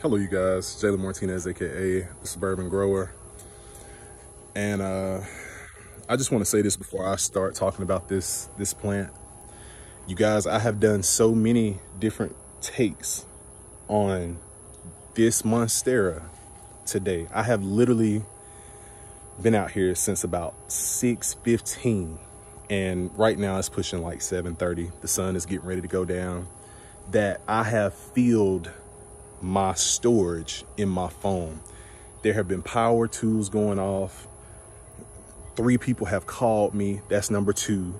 Hello, you guys. Jalen Martinez, aka the Suburban Grower, and I just want to say this before I start talking about this plant. You guys, I have done so many different takes on this Monstera today. I have literally been out here since about 6:15, and right now it's pushing like 7:30. The sun is getting ready to go down. That I have filled my storage in my phone. There have been power tools going off. 3 people have called me. That's number 2.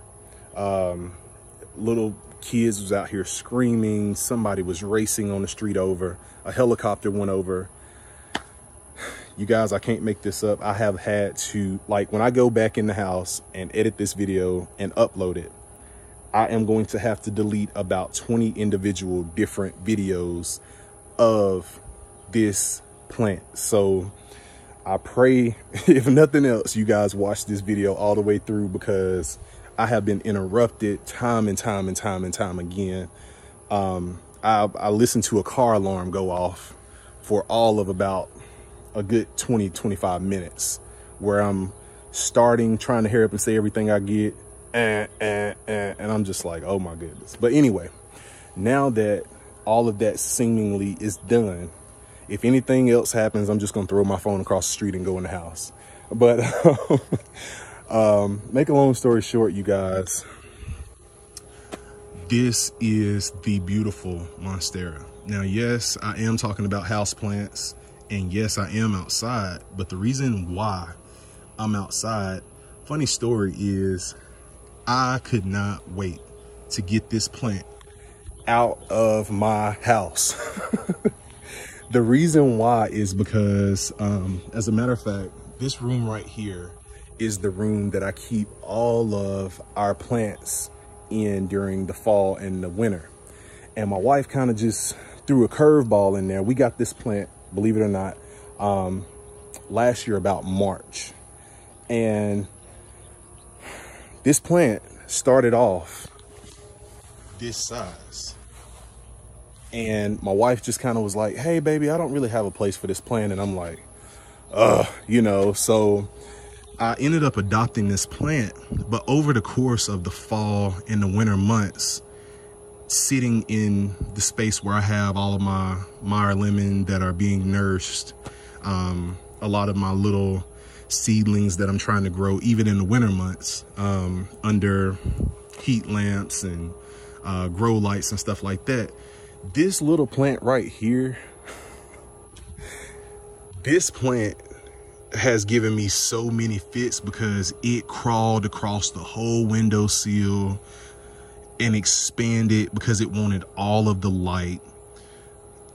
Little kids was out here screaming. Somebody was racing on the street over. A helicopter went over. You guys, I can't make this up. I have had to, like, when I go back in the house and edit this video and upload it, I am going to have to delete about 20 individual different videos of this plant. So I pray, if nothing else, you guys watch this video all the way through, because I have been interrupted time and time again. I listened to a car alarm go off for all of about a good 20-25 minutes, where I'm trying to hurry up and say everything I get, and I'm just like, oh my goodness. But anyway, now that all of that seemingly is done, if anything else happens, I'm just gonna throw my phone across the street and go in the house. But make a long story short, you guys, this is the beautiful Monstera. Now, yes, I am talking about houseplants, and yes, I am outside, but the reason why I'm outside, funny story, is I could not wait to get this plant out of my house. The reason why is because, as a matter of fact, this room right here is the room that I keep all of our plants in during the fall and the winter. And my wife kind of just threw a curveball in there. We got this plant, believe it or not, last year about March. And this plant started off this size. And my wife just kind of was like, hey, baby, I don't really have a place for this plant. And I'm like, you know, so I ended up adopting this plant. But over the course of the fall and the winter months, sitting in the space where I have all of my Meyer lemon that are being nourished, a lot of my little seedlings that I'm trying to grow, even in the winter months, under heat lamps and grow lights and stuff like that. This little plant right here, this plant has given me so many fits, because it crawled across the whole windowsill and expanded because it wanted all of the light.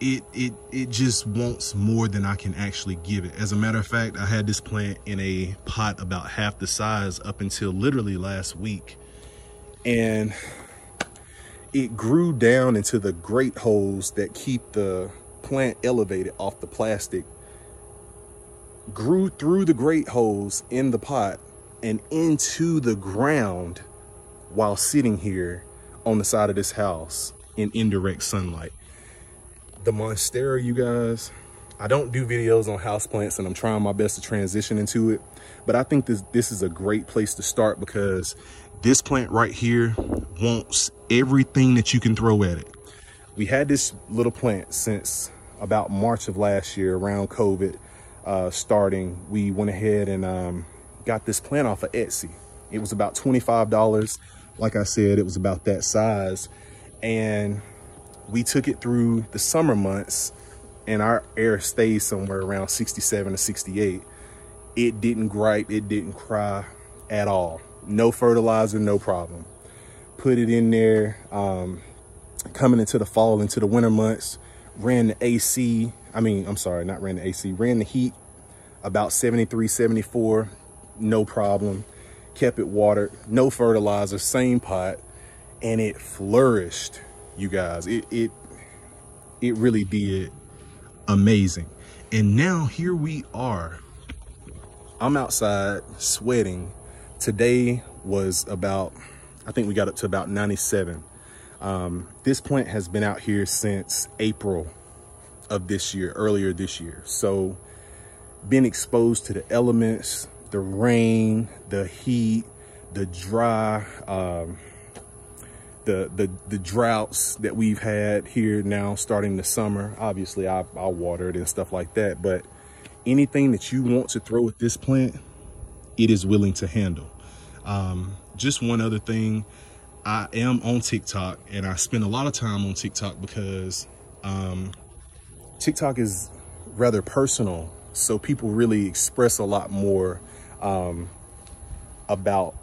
It just wants more than I can actually give it. As a matter of fact, I had this plant in a pot about half the size up until literally last week, and it grew down into the grate holes that keep the plant elevated off the plastic, grew through the grate holes in the pot and into the ground while sitting here on the side of this house in indirect sunlight. The Monstera, you guys, I don't do videos on houseplants, and I'm trying my best to transition into it, but I think this is a great place to start, because this plant right here wants everything that you can throw at it. We had this little plant since about March of last year, around COVID starting. We went ahead and got this plant off of Etsy. It was about $25. Like I said, it was about that size. And we took it through the summer months, and our air stays somewhere around 67 to 68. It didn't gripe, it didn't cry at all. No fertilizer, no problem. Put it in there, coming into the fall, into the winter months, ran the AC, ran the heat about 73, 74, no problem. Kept it watered, no fertilizer, same pot, and it flourished, you guys. It really did amazing. And now here we are. I'm outside sweating. Today was about, I think we got up to about 97. This plant has been out here since April of this year, earlier this year. So been exposed to the elements, the rain, the heat, the dry, the droughts that we've had here now starting the summer. Obviously I'll water it and stuff like that, but anything that you want to throw at this plant, it is willing to handle. Just one other thing, I am on TikTok, and I spend a lot of time on TikTok because TikTok is rather personal, so people really express a lot more about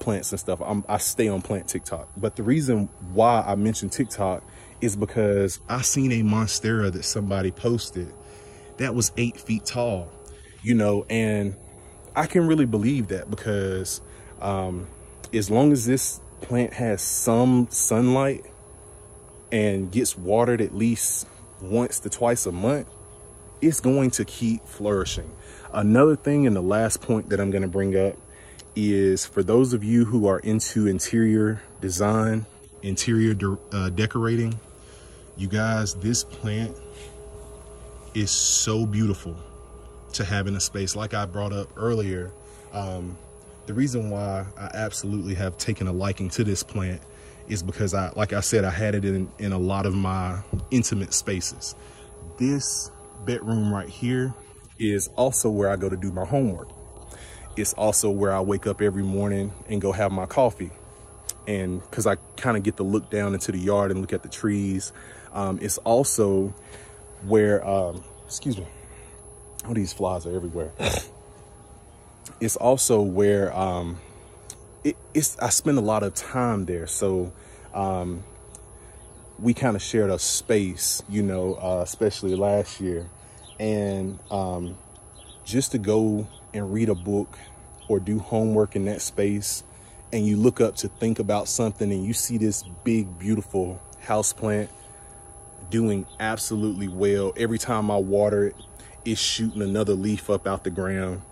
plants and stuff. I stay on plant TikTok, but the reason why I mentioned TikTok is because I seen a Monstera that somebody posted that was 8 feet tall, you know, and I can really believe that because as long as this plant has some sunlight and gets watered at least once to twice a month, it's going to keep flourishing. Another thing, and the last point that I'm going to bring up, is for those of you who are into interior design, interior decorating, you guys, this plant is so beautiful to have in a space. Like I brought up earlier, the reason why I absolutely have taken a liking to this plant is because like I said, I had it in a lot of my intimate spaces. This bedroom right here is also where I go to do my homework. It's also where I wake up every morning and go have my coffee. And because I kind of get to look down into the yard and look at the trees. It's also where, excuse me, oh, these flies are everywhere. It's also where I spend a lot of time there. So we kind of shared a space, you know, especially last year. And just to go and read a book or do homework in that space, and you look up to think about something and you see this big, beautiful house plant doing absolutely well. Every time I water it, it's shooting another leaf up out the ground.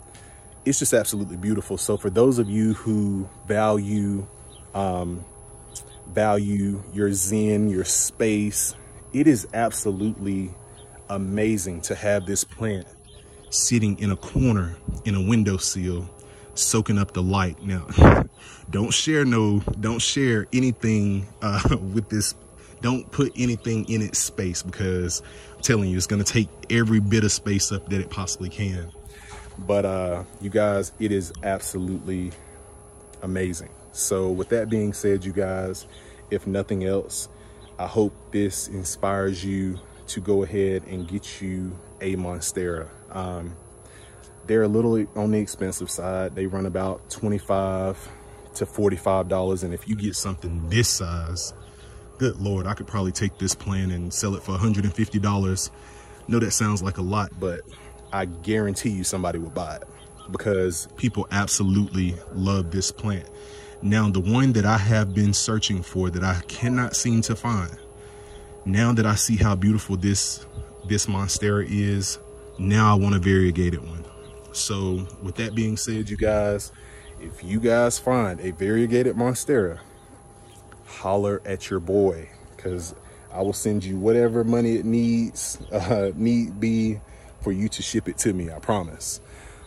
It's just absolutely beautiful. So for those of you who value your zen, your space, it is absolutely amazing to have this plant sitting in a corner in a windowsill, soaking up the light. Now, don't share anything with this. Don't put anything in its space, because I'm telling you, it's going to take every bit of space up that it possibly can. But you guys, it is absolutely amazing. So with that being said, you guys, if nothing else, I hope this inspires you to go ahead and get you a Monstera. They're a little on the expensive side. They run about $25 to $45. And if you get something this size, good Lord, I could probably take this plant and sell it for $150. No, that sounds like a lot, but I guarantee you somebody will buy it because people absolutely love this plant. Now, the one that I have been searching for that I cannot seem to find, now that I see how beautiful this Monstera is, now I want a variegated one. So with that being said, you guys, if you guys find a variegated Monstera, holler at your boy, because I will send you whatever money it need be for you to ship it to me, I promise.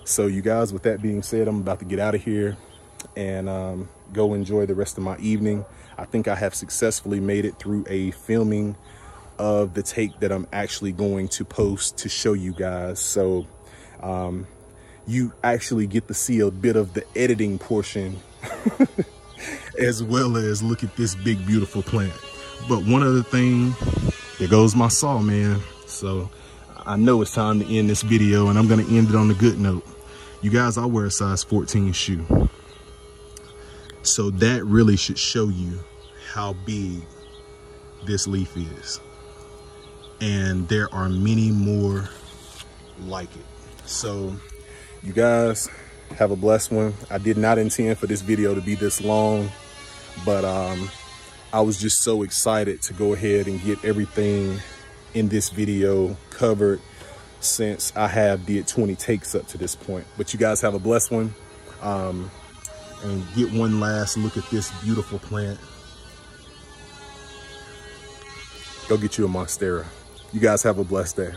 So you guys, with that being said, I'm about to get out of here and go enjoy the rest of my evening. I think I have successfully made it through a filming of the take that I'm actually going to post to show you guys. So you actually get to see a bit of the editing portion as well as look at this big, beautiful plant. But one other thing, there goes my saw, man. So I know it's time to end this video, and I'm gonna end it on a good note. You guys, I wear a size 14 shoe. So that really should show you how big this leaf is. And there are many more like it. So you guys have a blessed one. I did not intend for this video to be this long, but I was just so excited to go ahead and get everything in this video covered, since I have did 20 takes up to this point. But you guys have a blessed one, and get one last look at this beautiful plant. Go get you a Monstera. You guys have a blessed day.